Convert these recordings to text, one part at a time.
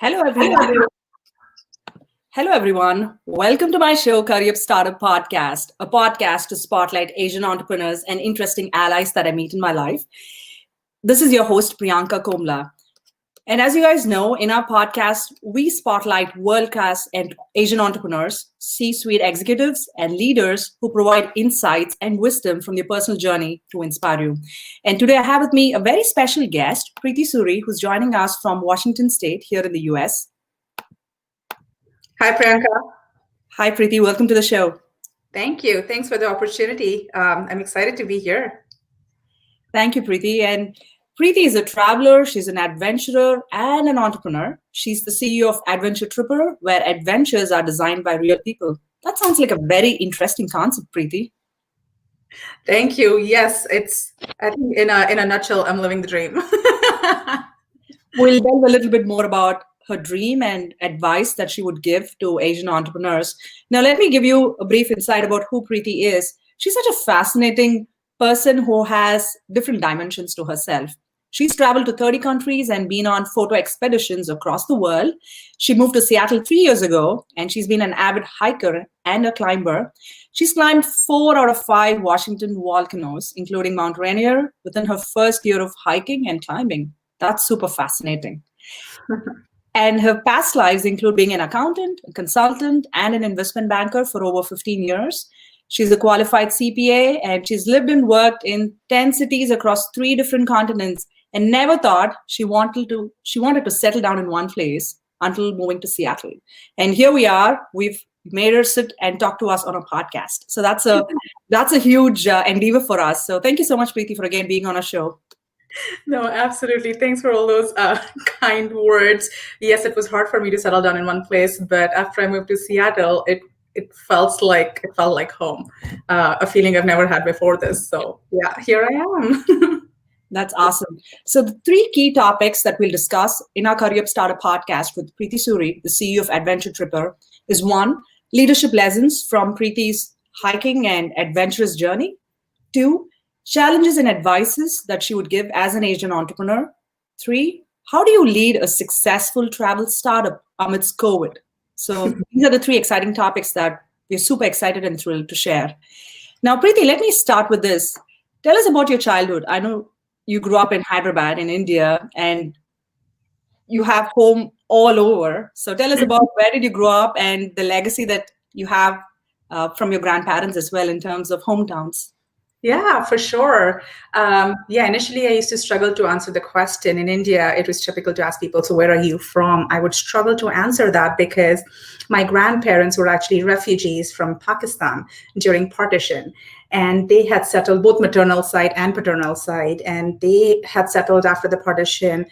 Hello, everyone. Hello, everyone. Welcome to my show, Curryup Startup Podcast, a podcast to spotlight Asian entrepreneurs and interesting allies that I meet in my life. This is your host, Priyanka Komala. And as you guys know, in our podcast, we spotlight world-class and Asian entrepreneurs, C-suite executives, and leaders who provide insights and wisdom from their personal journey to inspire you. And today I have with me a very special guest, Preeti Suri, who's joining us from Washington State here in the US. Hi, Priyanka. Hi, Preeti. Welcome to the show. Thank you. Thanks for the opportunity. I'm excited to be here. Thank you, Preeti. And Preeti is a traveler, she's an adventurer, and an entrepreneur. She's the CEO of Adventure Tripr, where adventures are designed by real people. That sounds like a very interesting concept, Preeti. Thank you. Yes, I think in a nutshell, I'm living the dream. We'll delve a little bit more about her dream and advice that she would give to Asian entrepreneurs. Now, let me give you a brief insight about who Preeti is. She's such a fascinating person who has different dimensions to herself. She's traveled to 30 countries and been on photo expeditions across the world. She moved to Seattle 3 years ago, and she's been an avid hiker and a climber. She's climbed 4 out of 5 Washington volcanoes, including Mount Rainier, within her first year of hiking and climbing. That's super fascinating. And her past lives include being an accountant, a consultant, and an investment banker for over 15 years. She's a qualified CPA, and she's lived and worked in 10 cities across 3 different continents, and never thought she wanted to settle down in one place until moving to Seattle. And here we are. We've made her sit and talk to us on a podcast. So that's a huge endeavor for us. So thank you so much, Preeti, for again being on our show. No, absolutely. Thanks for all those kind words. Yes, it was hard for me to settle down in one place, but after I moved to Seattle, it felt like home, a feeling I've never had before this. So yeah, here I am. That's awesome. So the 3 key topics that we'll discuss in our Curryup Startup Podcast with Preeti Suri, the CEO of Adventure Tripr, is 1, leadership lessons from Preeti's hiking and adventurous journey. 2, challenges and advices that she would give as an Asian entrepreneur. 3, how do you lead a successful travel startup amidst COVID? So these are the 3 exciting topics that we're super excited and thrilled to share. Now, Preeti, let me start with this. Tell us about your childhood. I know you grew up in Hyderabad in India, and you have home all over. So tell us about where did you grow up and the legacy that you have from your grandparents as well in terms of hometowns. Yeah, for sure. Initially I used to struggle to answer the question. In India, it was typical to ask people, so where are you from? I would struggle to answer that because my grandparents were actually refugees from Pakistan during partition. And they had settled both maternal side and paternal side. And they had settled after the partition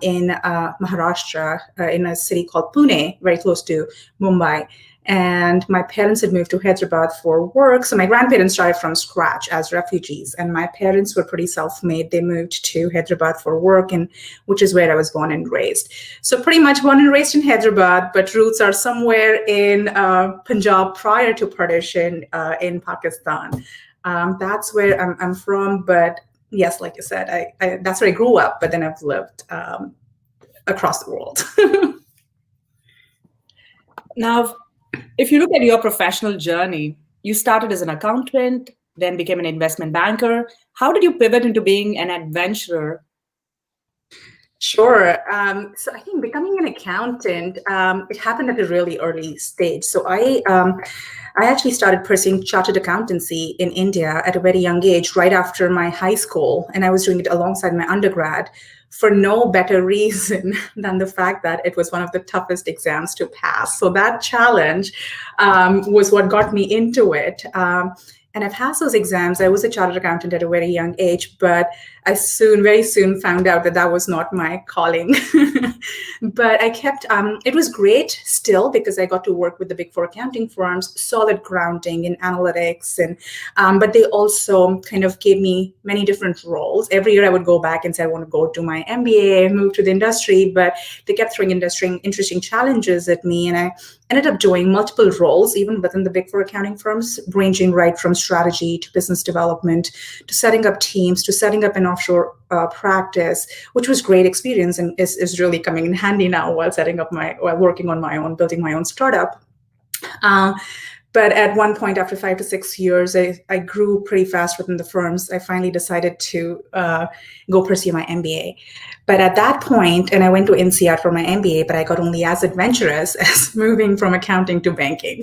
in Maharashtra, in a city called Pune, very close to Mumbai. And my parents had moved to Hyderabad for work. So my grandparents started from scratch as refugees. And my parents were pretty self-made. They moved to Hyderabad for work, and which is where I was born and raised. So pretty much born and raised in Hyderabad, but roots are somewhere in Punjab prior to partition in Pakistan. That's where I'm from. But yes, like you said, I that's where I grew up. But then I've lived across the world. Now, if you look at your professional journey, you started as an accountant, then became an investment banker. How did you pivot into being an adventurer? Sure. So I think becoming an accountant, it happened at a really early stage. So I actually started pursuing chartered accountancy in India at a very young age, right after my high school. And I was doing it alongside my undergrad for no better reason than the fact that it was one of the toughest exams to pass. So that challenge was what got me into it. And I passed those exams. I was a chartered accountant at a very young age, but I very soon found out that that was not my calling. But I kept, it was great still because I got to work with the big 4 accounting firms, solid grounding in analytics. But they also kind of gave me many different roles. Every year I would go back and say, I want to go do my MBA, move to the industry, but they kept throwing interesting challenges at me. And ended up doing multiple roles, even within the big four accounting firms, ranging right from strategy to business development, to setting up teams, to setting up an offshore practice, which was great experience and is really coming in handy now while working on my own, building my own startup. But at one point, after 5 to 6 years, I grew pretty fast within the firms. I finally decided to go pursue my MBA. But at that point, and I went to INSEAD for my MBA, but I got only as adventurous as moving from accounting to banking.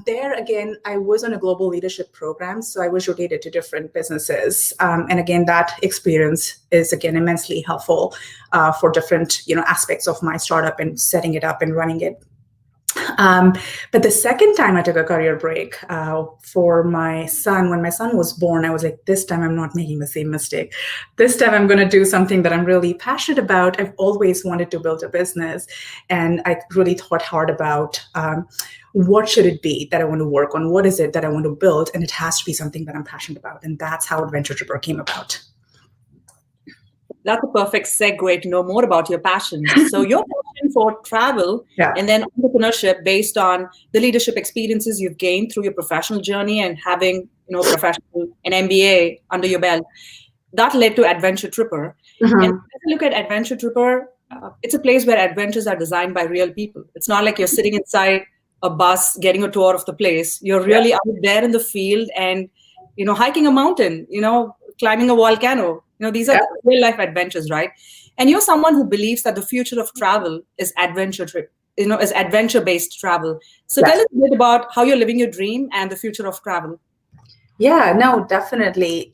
There again, I was on a global leadership program, so I was rotated to different businesses. And again, that experience is again immensely helpful for different aspects of my startup and setting it up and running it. But the second time I took a career break for my son, when my son was born, I was like, this time I'm not making the same mistake. This time I'm going to do something that I'm really passionate about. I've always wanted to build a business. And I really thought hard about what should it be that I want to work on? What is it that I want to build? And it has to be something that I'm passionate about. And that's how Adventure Tripr came about. That's a perfect segue to know more about your passion. So your passion for travel and then entrepreneurship based on the leadership experiences you've gained through your professional journey and having, an MBA under your belt, that led to Adventure Tripr. Mm-hmm. And if you look at Adventure Tripr, it's a place where adventures are designed by real people. It's not like you're sitting inside a bus getting a tour of the place. You're really out there in the field and, hiking a mountain, climbing a volcano. These are real life adventures, right? And you're someone who believes that the future of travel is adventure trip, is adventure-based travel. So tell us a bit about how you're living your dream and the future of travel. Yeah, no, definitely.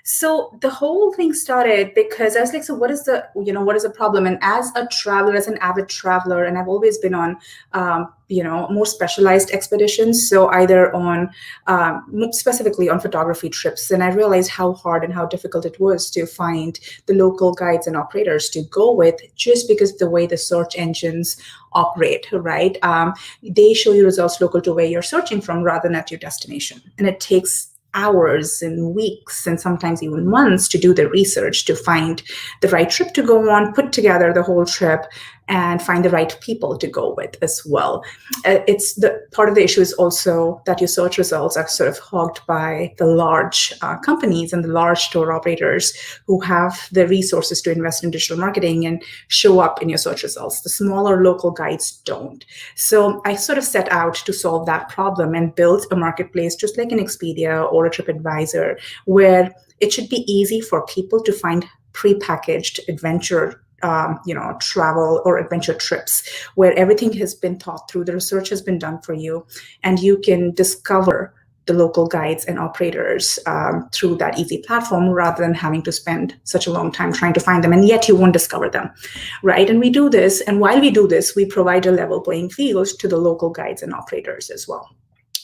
So the whole thing started because I was like, so what is the problem? And as a traveler, as an avid traveler, and I've always been on, more specialized expeditions. So either on, specifically on photography trips. And I realized how hard and how difficult it was to find the local guides and operators to go with just because of the way the search engines operate, right? They show you results local to where you're searching from rather than at your destination. And it takes hours and weeks and sometimes even months to do the research to find the right trip to go on, put together the whole trip, and find the right people to go with as well. It's the part of the issue is also that your search results are sort of hogged by the large companies and the large tour operators who have the resources to invest in digital marketing and show up in your search results. The smaller local guides don't. So I sort of set out to solve that problem and build a marketplace just like an Expedia or a TripAdvisor, where it should be easy for people to find prepackaged adventure travel or adventure trips where everything has been thought through, the research has been done for you, and you can discover the local guides and operators through that easy platform rather than having to spend such a long time trying to find them, and yet you won't discover them, right? And we do this, and while we do this, we provide a level playing field to the local guides and operators as well.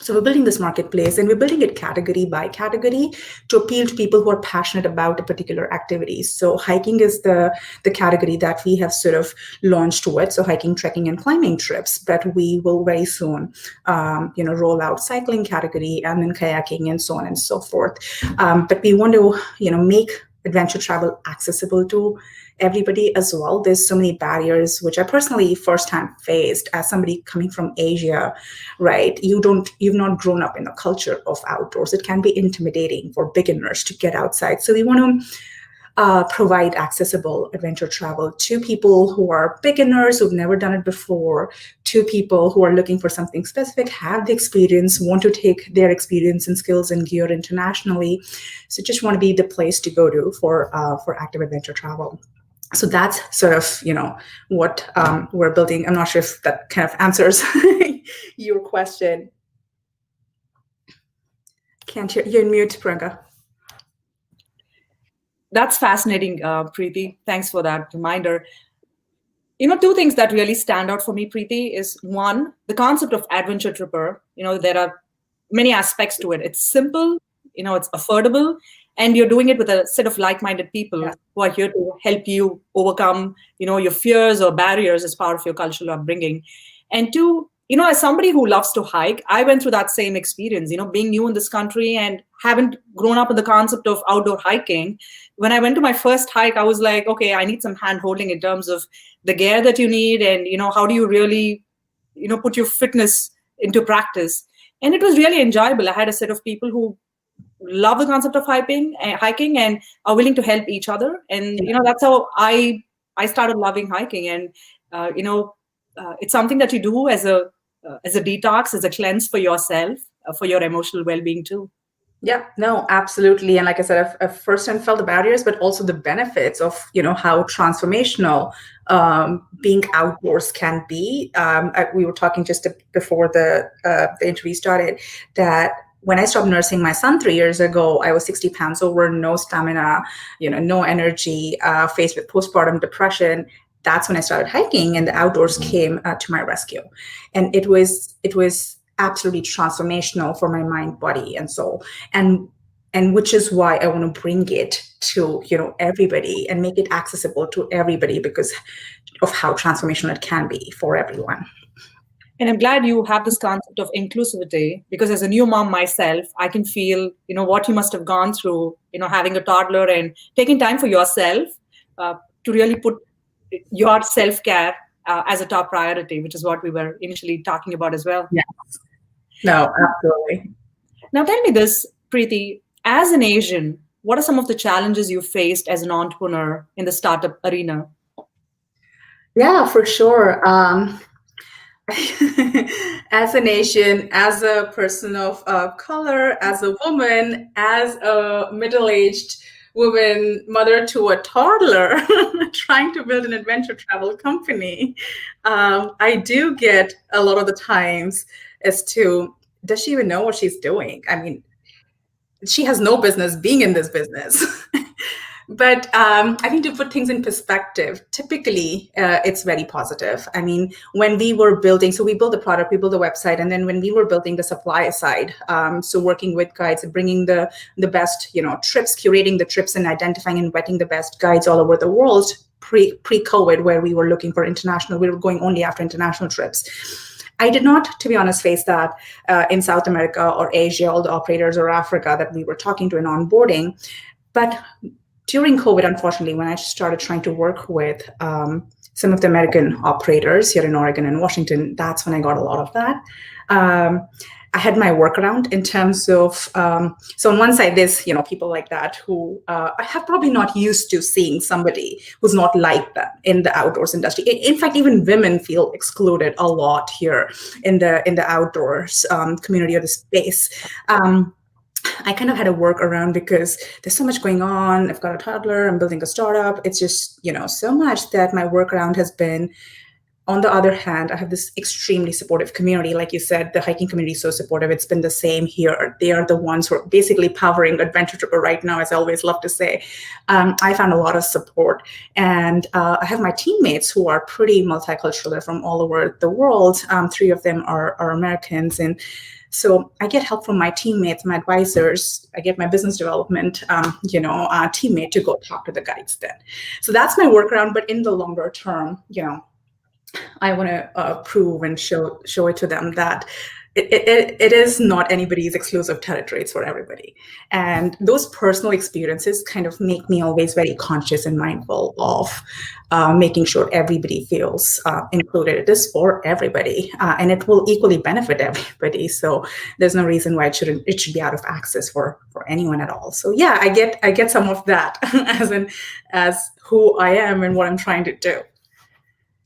So we're building this marketplace and we're building it category by category to appeal to people who are passionate about a particular activity. So hiking is the category that we have sort of launched with. So hiking, trekking, and climbing trips, but we will very soon, roll out cycling category and then kayaking and so on and so forth. But we want to, make adventure travel accessible to everybody as well. There's so many barriers, which I personally firsthand faced as somebody coming from Asia, right? You've not grown up in a culture of outdoors. It can be intimidating for beginners to get outside. So we want to provide accessible adventure travel to people who are beginners, who've never done it before, to people who are looking for something specific, have the experience, want to take their experience and skills and gear internationally. So just want to be the place to go to for active adventure travel. So that's sort of, what we're building. I'm not sure if that kind of answers your question. Can't hear, you're in mute, Priyanka. That's fascinating, Preeti. Thanks for that reminder. Two things that really stand out for me, Preeti, is one, the concept of Adventure Tripr. There are many aspects to it. It's simple, it's affordable, and you're doing it with a set of like-minded people who are here to help you overcome, your fears or barriers as part of your cultural upbringing. And two, as somebody who loves to hike, I went through that same experience, being new in this country and haven't grown up with the concept of outdoor hiking. When I went to my first hike, I was like, okay, I need some hand holding in terms of the gear that you need and, how do you really put your fitness into practice. And it was really enjoyable. I had a set of people who love the concept of hiking and are willing to help each other. And, that's how I started loving hiking. And, it's something that you do as a detox, as a cleanse for yourself, for your emotional well-being too. Yeah, no, absolutely. And like I said, I've firsthand felt the barriers, but also the benefits of, how transformational being outdoors can be. We were talking just before the interview started that when I stopped nursing my son 3 years ago, I was 60 pounds over, no stamina, no energy, faced with postpartum depression. That's when I started hiking, and the outdoors came to my rescue. And it was absolutely transformational for my mind, body, and soul. And which is why I want to bring it to, everybody and make it accessible to everybody because of how transformational it can be for everyone. And I'm glad you have this concept of inclusivity, because as a new mom myself, I can feel, what you must have gone through, having a toddler and taking time for yourself to really put your self-care as a top priority, which is what we were initially talking about as well. Yes. No, absolutely. Now tell me this, Preeti, as an Asian, what are some of the challenges you faced as an entrepreneur in the startup arena? Yeah, for sure. As an Asian, as a person of color, as a woman, as a middle-aged woman, mother to a toddler, trying to build an adventure travel company, I do get a lot of the times as to, does she even know what she's doing? I mean, she has no business being in this business. But I think to put things in perspective, typically it's very positive. I mean, when we were building, so we built the product, we built the website, and then when we were building the supply side, so working with guides and bringing the best, trips, curating the trips and identifying and vetting the best guides all over the world, pre-COVID, where we were looking for international, we were going only after international trips. I did not, to be honest, face that in South America or Asia, all the operators, or Africa that we were talking to and onboarding. But during COVID, unfortunately, when I started trying to work with some of the American operators here in Oregon and Washington, that's when I got a lot of that. I had my workaround in terms of, so on one side, there's, people like that who I have probably not used to seeing somebody who's not like them in the outdoors industry. In fact, even women feel excluded a lot here in the outdoors community or the space. I kind of had to work around because there's so much going on. I've got a toddler, I'm building a startup. It's just, so much that my workaround has been, on the other hand, I have this extremely supportive community. Like you said, the hiking community is so supportive. It's been the same here. They are the ones who are basically powering Adventure Tripr right now, as I always love to say. I found a lot of support. And I have my teammates who are pretty multicultural. They're from all over the world. 3 of them are Americans. And so I get help from my teammates, my advisors. I get my business development, teammate to go talk to the guides then. So that's my workaround. But in the longer term, I want to prove and show it to them that it is not anybody's exclusive territory. It's for everybody. And those personal experiences kind of make me always very conscious and mindful of making sure everybody feels included. It is for everybody, and it will equally benefit everybody. So there's no reason why it should be out of access for anyone at all. So yeah, I get some of that as who I am and what I'm trying to do.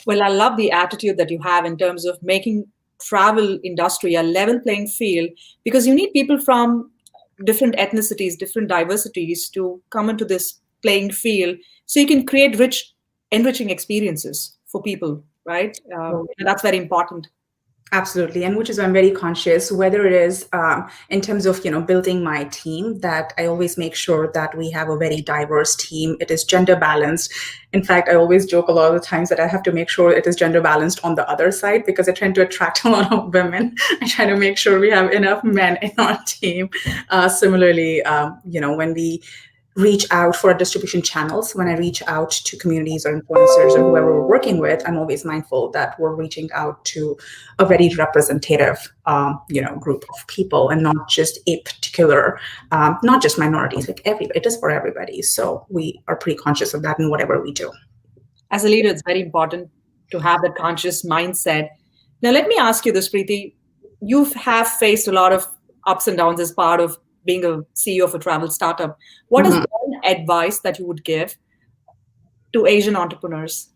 Well, I love the attitude that you have in terms of making travel industry a level playing field, because you need people from different ethnicities, different diversities to come into this playing field so you can create enriching experiences for people, right? And that's very important. Absolutely. And which is why I'm very conscious, whether it is in terms of, building my team, that I always make sure that we have a very diverse team. It is gender balanced. In fact, I always joke a lot of the times that I have to make sure it is gender balanced on the other side, because I tend to attract a lot of women. I try to make sure we have enough men in our team. Similarly, when we reach out for distribution channels, when I reach out to communities or influencers or whoever we're working with, I'm always mindful that we're reaching out to a very representative, group of people, and not just a particular, not just minorities, like everybody. It is for everybody. So we are pretty conscious of that in whatever we do. As a leader, it's very important to have that conscious mindset, Now, let me ask you this, Preeti. You have faced a lot of ups and downs as part of being a CEO of a travel startup. What is Mhm. one advice that you would give to Asian entrepreneurs?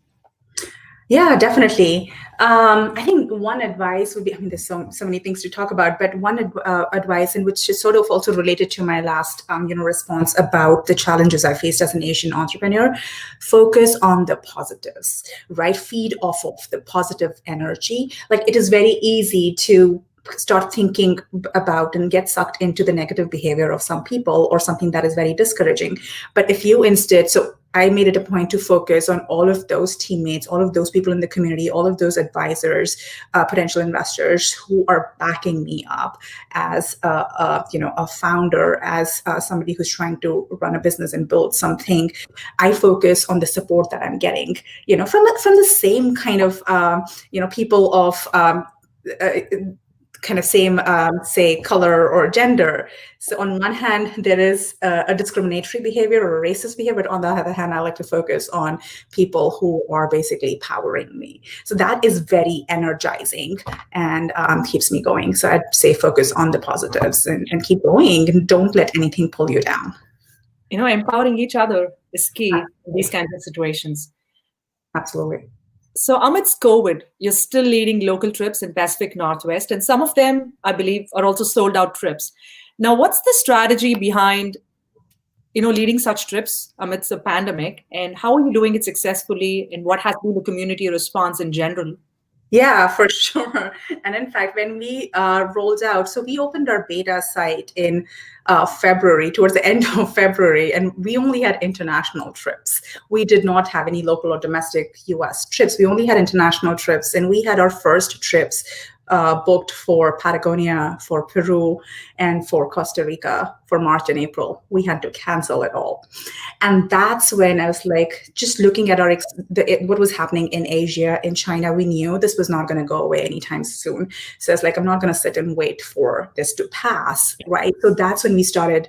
Yeah, definitely. I think one advice would be, I mean, there's so many things to talk about, but one advice, and which is sort of also related to my last, response about the challenges I faced as an Asian entrepreneur, focus on the positives, right? Feed off of the positive energy. Like it is very easy to start thinking about and get sucked into the negative behavior of some people or something that is very discouraging. But if you instead, so I made it a point to focus on all of those teammates, all of those people in the community, all of those advisors, potential investors who are backing me up as a founder, as somebody who's trying to run a business and build something. I focus on the support that I'm getting, from the same kind of people of. Uh, kind of same, say, color or gender. So on one hand, there is a discriminatory behavior or a racist behavior, but on the other hand, I like to focus on people who are basically powering me. So that is very energizing and keeps me going. So I'd say focus on the positives and keep going and don't let anything pull you down. Empowering each other is key in these kinds of situations. Absolutely. So amidst COVID, you're still leading local trips in Pacific Northwest, and some of them, I believe, are also sold out trips. Now, what's the strategy behind, leading such trips amidst a pandemic, and how are you doing it successfully, and what has been the community response in general? Yeah, for sure. And in fact, when we rolled out, so we opened our beta site in February, towards the end of February, and we only had international trips. We did not have any local or domestic US trips. We only had international trips, and we had our first trips booked for Patagonia, for Peru, and for Costa Rica for March and April. We had to cancel it all. And that's when I was like, just looking at what was happening in Asia, in China, we knew this was not going to go away anytime soon. So it's like, I'm not going to sit and wait for this to pass, right? So that's when we started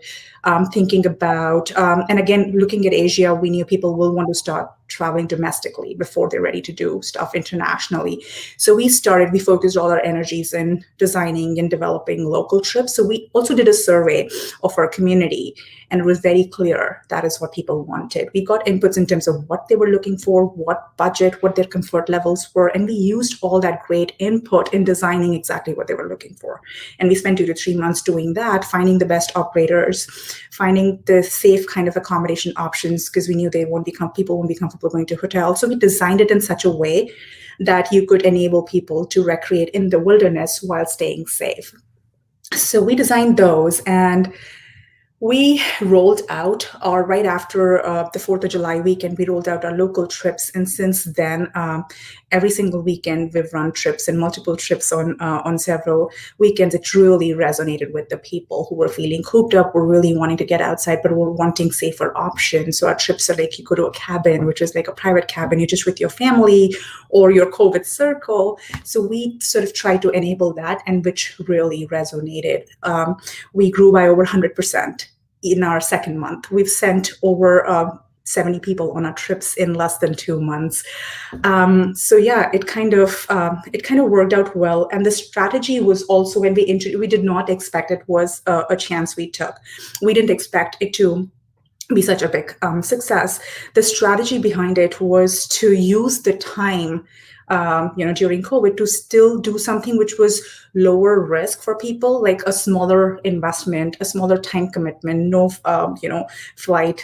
thinking about, and again, looking at Asia, we knew people will want to start traveling domestically before they're ready to do stuff internationally. So we focused all our energies in designing and developing local trips. So we also did a survey of our community, and it was very clear that is what people wanted. We got inputs in terms of what they were looking for, what budget, what their comfort levels were, and we used all that great input in designing exactly what they were looking for. And we spent 2 to 3 months doing that, finding the best operators, finding the safe kind of accommodation options, because we knew people won't be comfortable going to hotels. So we designed it in such a way that you could enable people to recreate in the wilderness while staying safe. So we designed those, and we rolled out, or right after the 4th of July weekend, we rolled out our local trips. And since then, every single weekend, we've run trips and multiple trips on several weekends. It really resonated with the people who were feeling cooped up, were really wanting to get outside, but were wanting safer options. So our trips are like, you go to a cabin, which is like a private cabin, you're just with your family or your COVID circle. So we sort of try to enable that, and which really resonated. We grew by over 100% in our second month. We've sent over 70 people on our trips in less than 2 months. So yeah, it kind of worked out well. And the strategy was also, when we did not expect it, was a chance we took. We didn't expect it to be such a big success. The strategy behind it was to use the time during COVID, to still do something which was lower risk for people, like a smaller investment, a smaller time commitment, no, flight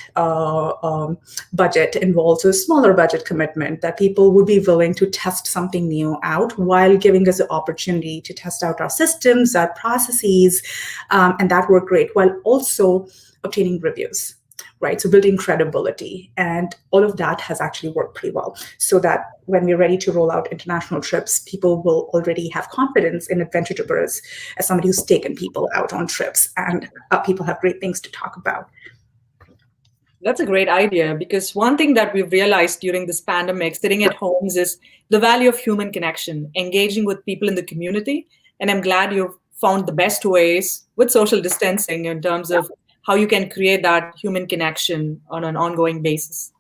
budget involved, so a smaller budget commitment that people would be willing to test something new out while giving us the opportunity to test out our systems, our processes, and that worked great, while also obtaining reviews. Right, so building credibility, and all of that has actually worked pretty well, so that when we're ready to roll out international trips, people will already have confidence in Adventure Tripr as somebody who's taken people out on trips, and people have great things to talk about. That's a great idea, because one thing that we've realized during this pandemic, sitting at homes, is the value of human connection, engaging with people in the community. And I'm glad you've found the best ways with social distancing in terms of how you can create that human connection on an ongoing basis.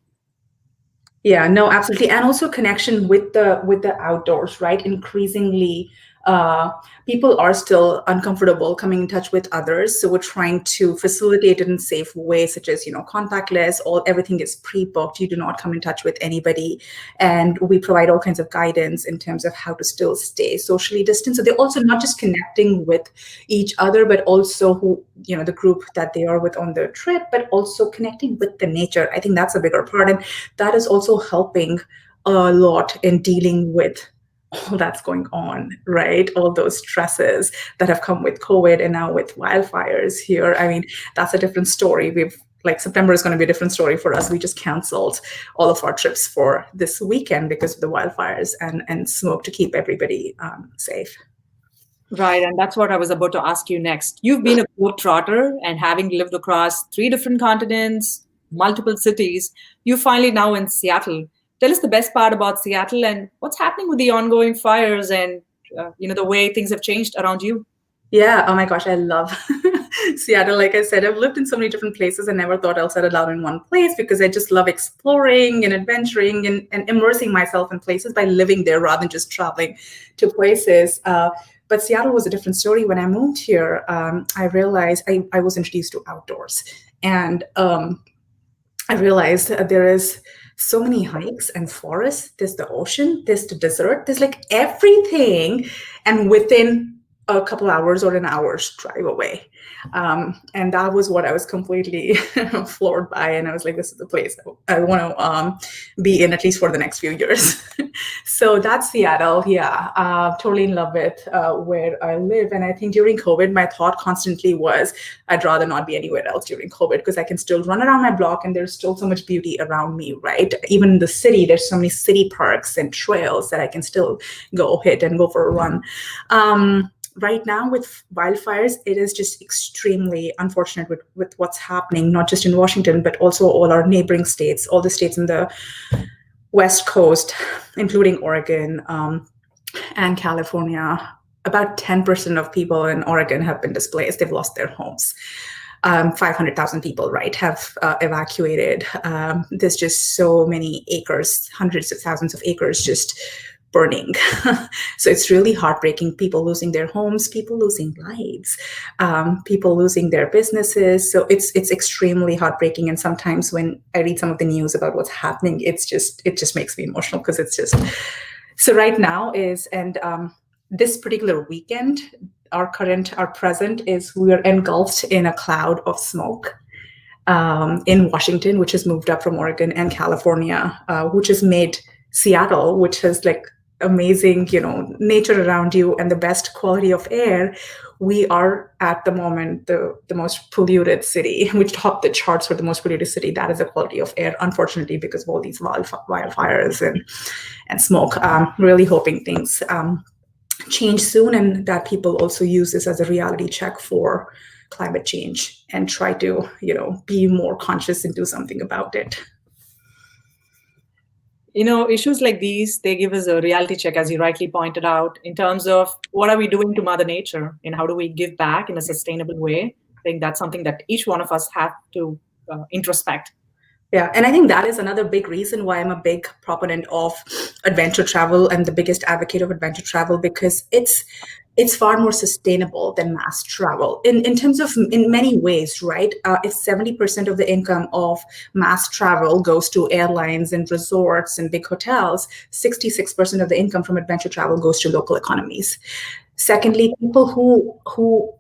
Yeah, no, absolutely. And also connection with the outdoors, right? Increasingly, uh, people are still uncomfortable coming in touch with others. So we're trying to facilitate it in safe ways, such as, contactless, everything is pre-booked. You do not come in touch with anybody. And we provide all kinds of guidance in terms of how to still stay socially distant. So they're also not just connecting with each other, but also the group that they are with on their trip, but also connecting with the nature. I think that's a bigger part. And that is also helping a lot in dealing with all that's going on, right? All those stresses that have come with COVID and now with wildfires here. I mean, that's a different story. September is going to be a different story for us. We just canceled all of our trips for this weekend because of the wildfires and smoke to keep everybody safe. Right, and that's what I was about to ask you next. You've been a globetrotter, and having lived across three different continents, multiple cities, you're finally now in Seattle. Tell us the best part about Seattle and what's happening with the ongoing fires and the way things have changed around you. Yeah. Oh my gosh, I love Seattle. Like I said, I've lived in so many different places and never thought I'll settle down in one place because I just love exploring and adventuring and immersing myself in places by living there rather than just traveling to places. But Seattle was a different story. When I moved here, I realized I was introduced to outdoors. And I realized that there is so many hikes and forests. There's the ocean, there's the desert, there's like everything. And within a couple hours or an hour's drive away. And that was what I was completely floored by. And I was like, this is the place I want to be in, at least for the next few years. So that's Seattle. Yeah, totally in love with where I live. And I think during COVID, my thought constantly was, I'd rather not be anywhere else during COVID because I can still run around my block and there's still so much beauty around me, right? Even in the city, there's so many city parks and trails that I can still go hit and go for a run. Right now with wildfires, it is just extremely unfortunate with what's happening, not just in Washington, but also all our neighboring states, all the states in the West Coast, including Oregon and California. About 10% of people in Oregon have been displaced. They've lost their homes. 500,000 people, right, have evacuated. There's just so many acres, hundreds of thousands of acres just burning. So it's really heartbreaking. People losing their homes, people losing lives, people losing their businesses. So it's extremely heartbreaking. And sometimes when I read some of the news about what's happening, it just makes me emotional because it's just so right now this particular weekend, our present is we are engulfed in a cloud of smoke in Washington, which has moved up from Oregon and California, which has made Seattle, which has like amazing, nature around you and the best quality of air. We are at the moment the most polluted city. We topped the charts for the most polluted city. That is the quality of air, unfortunately, because of all these wildfires and smoke. Really hoping things change soon and that people also use this as a reality check for climate change and try to, be more conscious and do something about it. Issues like these, they give us a reality check, as you rightly pointed out, in terms of what are we doing to Mother Nature and how do we give back in a sustainable way. I think that's something that each one of us have to introspect. Yeah, and I think that is another big reason why I'm a big proponent of adventure travel and the biggest advocate of adventure travel, because it's far more sustainable than mass travel in terms of in many ways, right? If 70% of the income of mass travel goes to airlines and resorts and big hotels, 66% of the income from adventure travel goes to local economies. Secondly, people who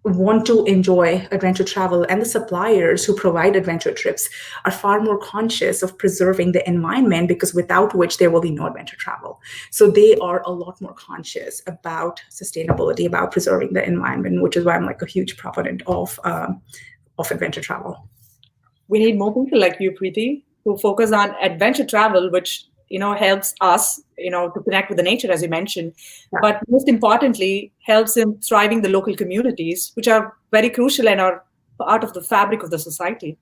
want to enjoy adventure travel and the suppliers who provide adventure trips are far more conscious of preserving the environment, because without which there will be no adventure travel. So they are a lot more conscious about sustainability, about preserving the environment, which is why I'm like a huge proponent of adventure travel. We need more people like you, Preeti, who focus on adventure travel, which helps us, to connect with the nature, as you mentioned, but most importantly, helps in thriving the local communities, which are very crucial and are part of the fabric of the society.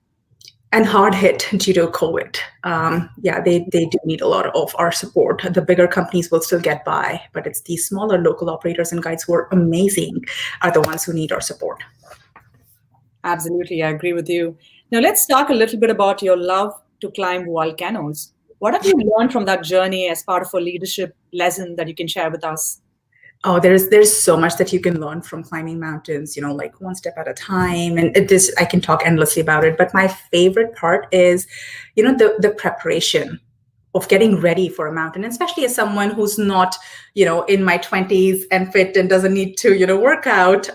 And hard hit due to COVID. They do need a lot of our support. The bigger companies will still get by, but it's these smaller local operators and guides who are amazing are the ones who need our support. Absolutely, I agree with you. Now let's talk a little bit about your love to climb volcanoes. What have you learned from that journey as part of a leadership lesson that you can share with us? Oh, there's so much that you can learn from climbing mountains, like one step at a time. And this, I can talk endlessly about it. But my favorite part is, the preparation of getting ready for a mountain, especially as someone who's not, in my 20s and fit and doesn't need to, work out.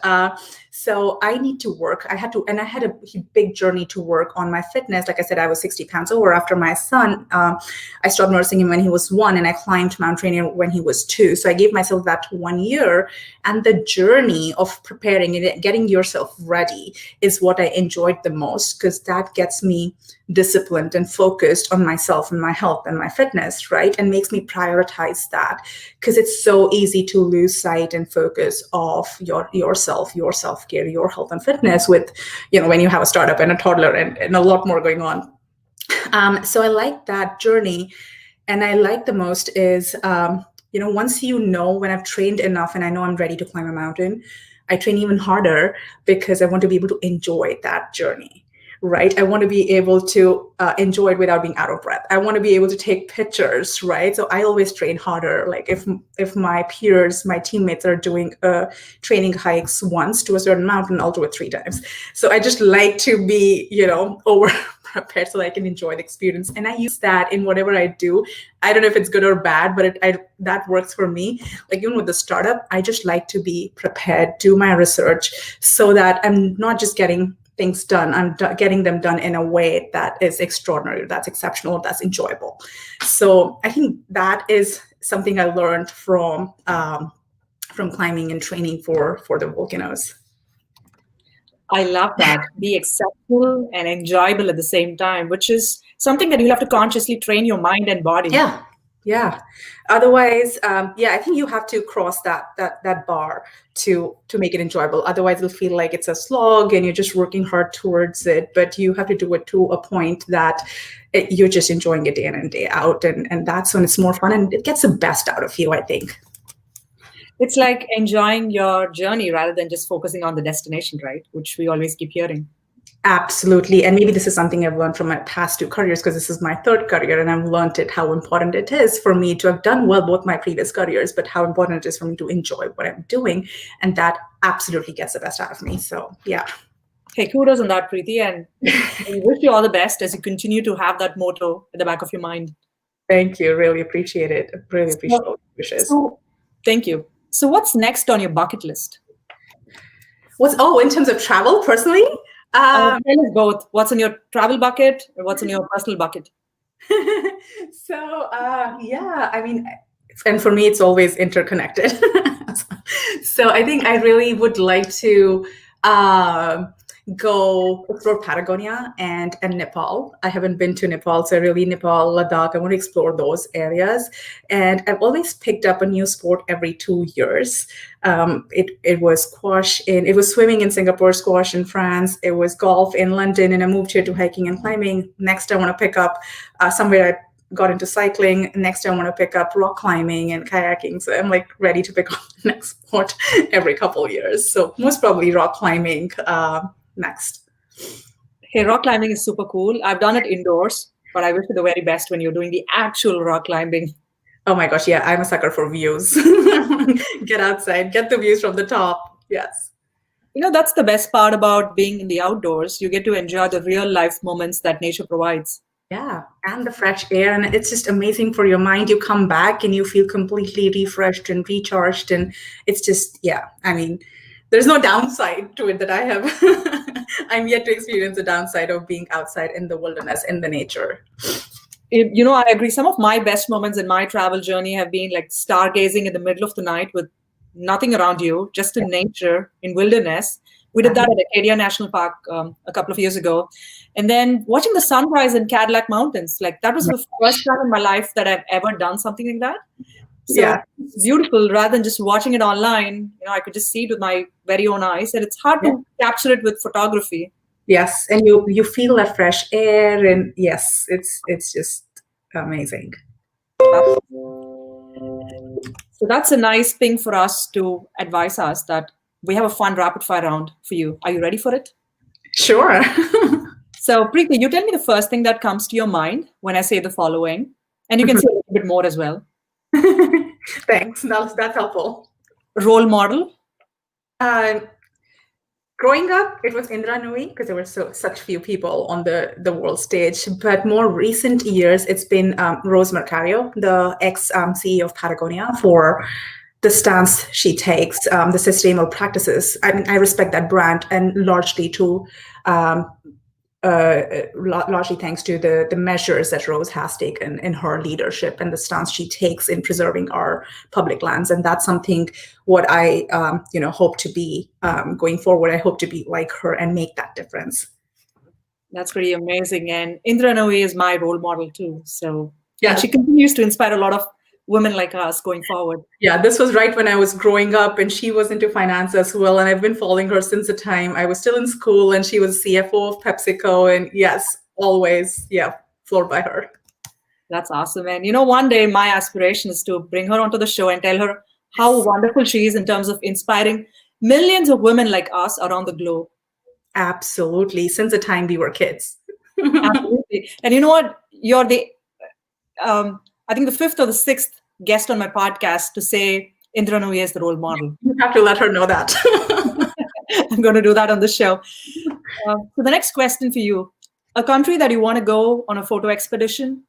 So I need to work. I had a big journey to work on my fitness. Like I said, I was 60 pounds over after my son. I stopped nursing him when he was 1, and I climbed Mount Rainier when he was 2. So I gave myself that 1 year. And the journey of preparing and getting yourself ready is what I enjoyed the most, because that gets me disciplined and focused on myself and my health and my fitness, right? And makes me prioritize that, because it's so easy to lose sight and focus of yourself, your self-care, your health and fitness with, when you have a startup and a toddler and a lot more going on. So I like that journey. And I like the most is, once when I've trained enough and I know I'm ready to climb a mountain, I train even harder, because I want to be able to enjoy that journey. Right? I want to be able to enjoy it without being out of breath. I want to be able to take pictures, right? So I always train harder. Like if my peers, my teammates are doing training hikes once to a certain mountain, I'll do it 3 times. So I just like to be, over prepared so that I can enjoy the experience. And I use that in whatever I do. I don't know if it's good or bad, but that works for me. Like even with the startup, I just like to be prepared, do my research, so that I'm not just getting things done. I'm getting them done in a way that is extraordinary, that's exceptional, that's enjoyable. So I think that is something I learned from climbing and training for the Volcanoes. I love that. Be exceptional and enjoyable at the same time, which is something that you'll have to consciously train your mind and body. Yeah. Otherwise, I think you have to cross that bar to make it enjoyable. Otherwise, it'll feel like it's a slog and you're just working hard towards it. But you have to do it to a point that you're just enjoying it day in and day out. And that's when it's more fun and it gets the best out of you, I think. It's like enjoying your journey rather than just focusing on the destination, right? Which we always keep hearing. Absolutely. And maybe this is something I've learned from my past 2 careers, because this is my 3rd career, and I've learned how important it is for me to have done well both my previous careers, but how important it is for me to enjoy what I'm doing. And that absolutely gets the best out of me. So, yeah. Hey, kudos on that, Preeti. And we wish you all the best as you continue to have that motto at the back of your mind. Thank you. Really appreciate it. Really appreciate all the wishes. Thank you. So what's next on your bucket list? In terms of travel, personally? Tell us both. What's in your travel bucket or what's in your personal bucket? So, I mean, and for me, it's always interconnected. So I think I really would like to go explore Patagonia and Nepal. I haven't been to Nepal, so really Nepal, Ladakh, I want to explore those areas. And I've always picked up a new sport every 2 years. It was it was swimming in Singapore, squash in France, it was golf in London, and I moved here to hiking and climbing. Next, I want to pick up somewhere I got into cycling. Next, I want to pick up rock climbing and kayaking. So I'm like ready to pick up the next sport every couple of years. So most probably rock climbing next. Hey, rock climbing is super cool. I've done it indoors, but I wish you the very best when you're doing the actual rock climbing. Oh my gosh, yeah, I'm a sucker for views. Get outside, get the views from the top. Yes. That's the best part about being in the outdoors. You get to enjoy the real life moments that nature provides. Yeah, and the fresh air. And it's just amazing for your mind. You come back and you feel completely refreshed and recharged. And it's just, I mean, there's no downside to it that I have. I'm yet to experience the downside of being outside in the wilderness, in the nature. I agree. Some of my best moments in my travel journey have been like stargazing in the middle of the night with nothing around you, just in nature, in wilderness. We did that at Acadia National Park a couple of years ago. And then watching the sunrise in Cadillac Mountains, like that was the first time in my life that I've ever done something like that. So it's beautiful. Rather than just watching it online, I could just see it with my very own eyes. And it's hard to capture it with photography. Yes, and you feel that fresh air, and yes, it's just amazing. So that's a nice thing for us to advise us that we have a fun rapid fire round for you. Are you ready for it? Sure. So, Preeti, you tell me the first thing that comes to your mind when I say the following, and you can say a little bit more as well. Thanks. That's helpful. Role model. Uh, Growing up, it was Indra Nooyi because there were such few people on the world stage. But more recent years, it's been Rose Mercario, the ex-CEO of Patagonia, for the stance she takes, the sustainable practices. I mean, I respect that brand, and largely largely thanks to the measures that Rose has taken in her leadership and the stance she takes in preserving our public lands. And that's something what I hope to be going forward. I hope to be like her and make that difference. That's pretty amazing. And Indra Nooyi is my role model too. So yeah, and she continues to inspire a lot of women like us going forward. Yeah, this was right when I was growing up, and she was into finance as well. And I've been following her since the time I was still in school, and she was CFO of PepsiCo. And yes, always, floored by her. That's awesome. And one day my aspiration is to bring her onto the show and tell her how wonderful she is in terms of inspiring millions of women like us around the globe. Absolutely. Since the time we were kids. Absolutely. And you know what? You're the I think the fifth or the sixth guest on my podcast to say Indra Nooyi is the role model. You have to let her know that. I'm going to do that on the show. So the next question for you, a country that you want to go on a photo expedition?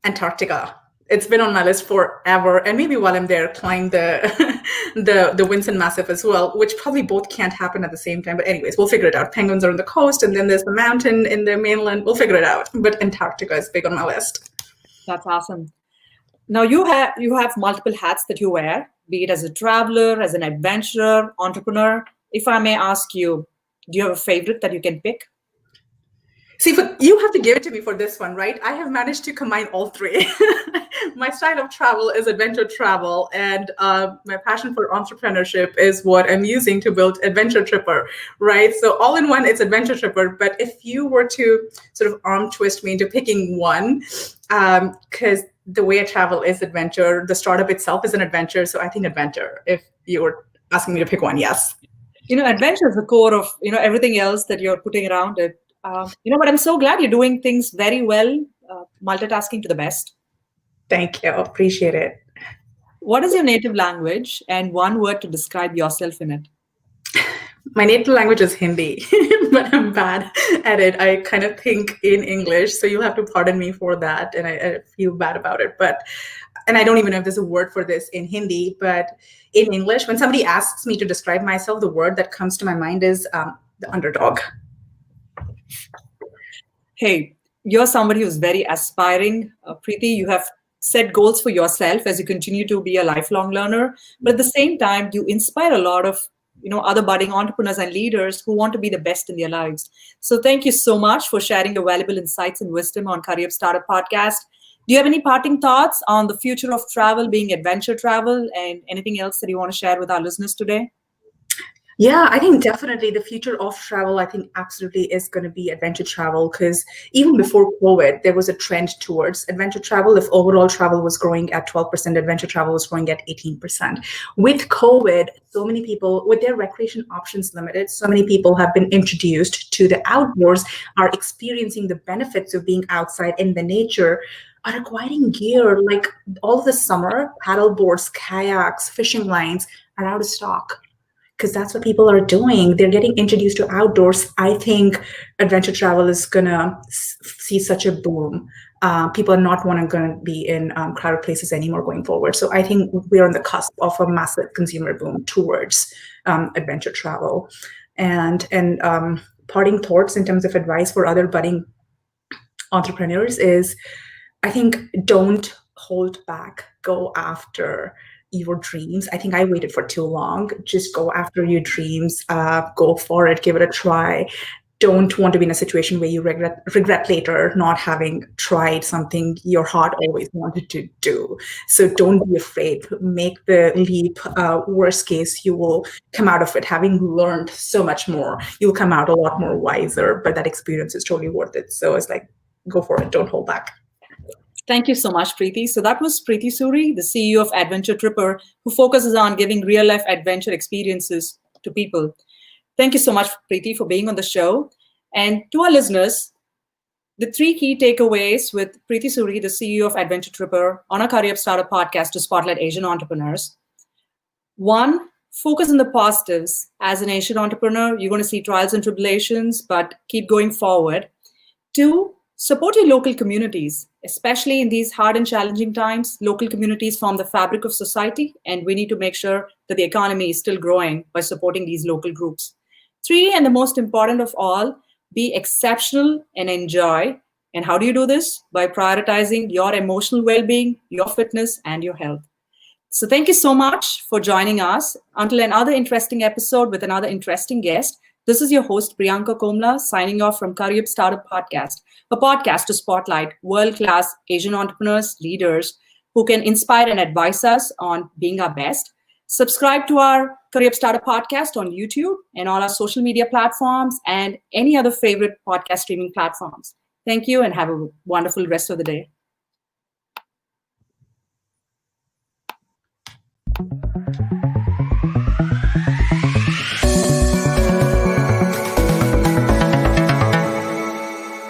Antarctica. It's been on my list forever. And maybe while I'm there, climb the Vinson Massif as well, which probably both can't happen at the same time. But anyways, we'll figure it out. Penguins are on the coast, and then there's the mountain in the mainland. We'll figure it out. But Antarctica is big on my list. That's awesome. Now you have multiple hats that you wear, be it as a traveler, as an adventurer, entrepreneur. If I may ask you, do you have a favorite that you can pick? See, but you have to give it to me for this one, right? I have managed to combine all three. My style of travel is adventure travel, and my passion for entrepreneurship is what I'm using to build Adventure Tripr, right? So all in one, it's Adventure Tripr. But if you were to sort of arm twist me into picking one, because the way I travel is adventure, the startup itself is an adventure. So I think adventure, if you were asking me to pick one, yes. Adventure is the core of, everything else that you're putting around it. But I'm so glad you're doing things very well, multitasking to the best. Thank you. Appreciate it. What is your native language and one word to describe yourself in it? My native language is Hindi, but I'm bad at it. I kind of think in English, so you'll have to pardon me for that. And I feel bad about it. And I don't even know if there's a word for this in Hindi, but in English, when somebody asks me to describe myself, the word that comes to my mind is the underdog. Hey, you're somebody who's very aspiring. Preeti, you have set goals for yourself as you continue to be a lifelong learner. But at the same time, you inspire a lot of other budding entrepreneurs and leaders who want to be the best in their lives. So thank you so much for sharing your valuable insights and wisdom on Curryup Startup Podcast. Do you have any parting thoughts on the future of travel being adventure travel, and anything else that you want to share with our listeners today? Yeah, I think definitely the future of travel, I think absolutely is going to be adventure travel, because even before COVID, there was a trend towards adventure travel. If overall travel was growing at 12%, adventure travel was growing at 18%. With COVID, so many people, with their recreation options limited, so many people have been introduced to the outdoors, are experiencing the benefits of being outside in the nature, are acquiring gear. Like all of the summer, paddle boards, kayaks, fishing lines are out of stock, because that's what people are doing. They're getting introduced to outdoors. I think adventure travel is going to see such a boom. People are not going to be in crowded places anymore going forward. So I think we're on the cusp of a massive consumer boom towards adventure travel. And parting thoughts in terms of advice for other budding entrepreneurs is, I think, don't hold back. Go after your dreams. I think I waited for too long. Just go after your dreams. Go for it. Give it a try. Don't want to be in a situation where you regret later not having tried something your heart always wanted to do. So don't be afraid. Make the leap. Worst case, you will come out of it having learned so much more. You'll come out a lot more wiser, but that experience is totally worth it. So it's like, go for it. Don't hold back. Thank you so much, Preeti. So that was Preeti Suri, the CEO of Adventure Tripr, who focuses on giving real-life adventure experiences to people. Thank you so much, Preeti, for being on the show. And to our listeners, the 3 key takeaways with Preeti Suri, the CEO of Adventure Tripr, on our Curryup Startup Podcast to spotlight Asian entrepreneurs. 1, focus on the positives. As an Asian entrepreneur, you're going to see trials and tribulations, but keep going forward. 2, support your local communities, especially in these hard and challenging times. Local communities form the fabric of society, and we need to make sure that the economy is still growing by supporting these local groups. 3, and the most important of all, be exceptional and enjoy. And how do you do this? By prioritizing your emotional well-being, your fitness, and your health. So thank you so much for joining us. Until another interesting episode with another interesting guest, this is your host, Priyanka Komala, signing off from Curryup Startup Podcast, a podcast to spotlight world-class Asian entrepreneurs, leaders who can inspire and advise us on being our best. Subscribe to our Curryup Startup Podcast on YouTube and all our social media platforms and any other favorite podcast streaming platforms. Thank you and have a wonderful rest of the day.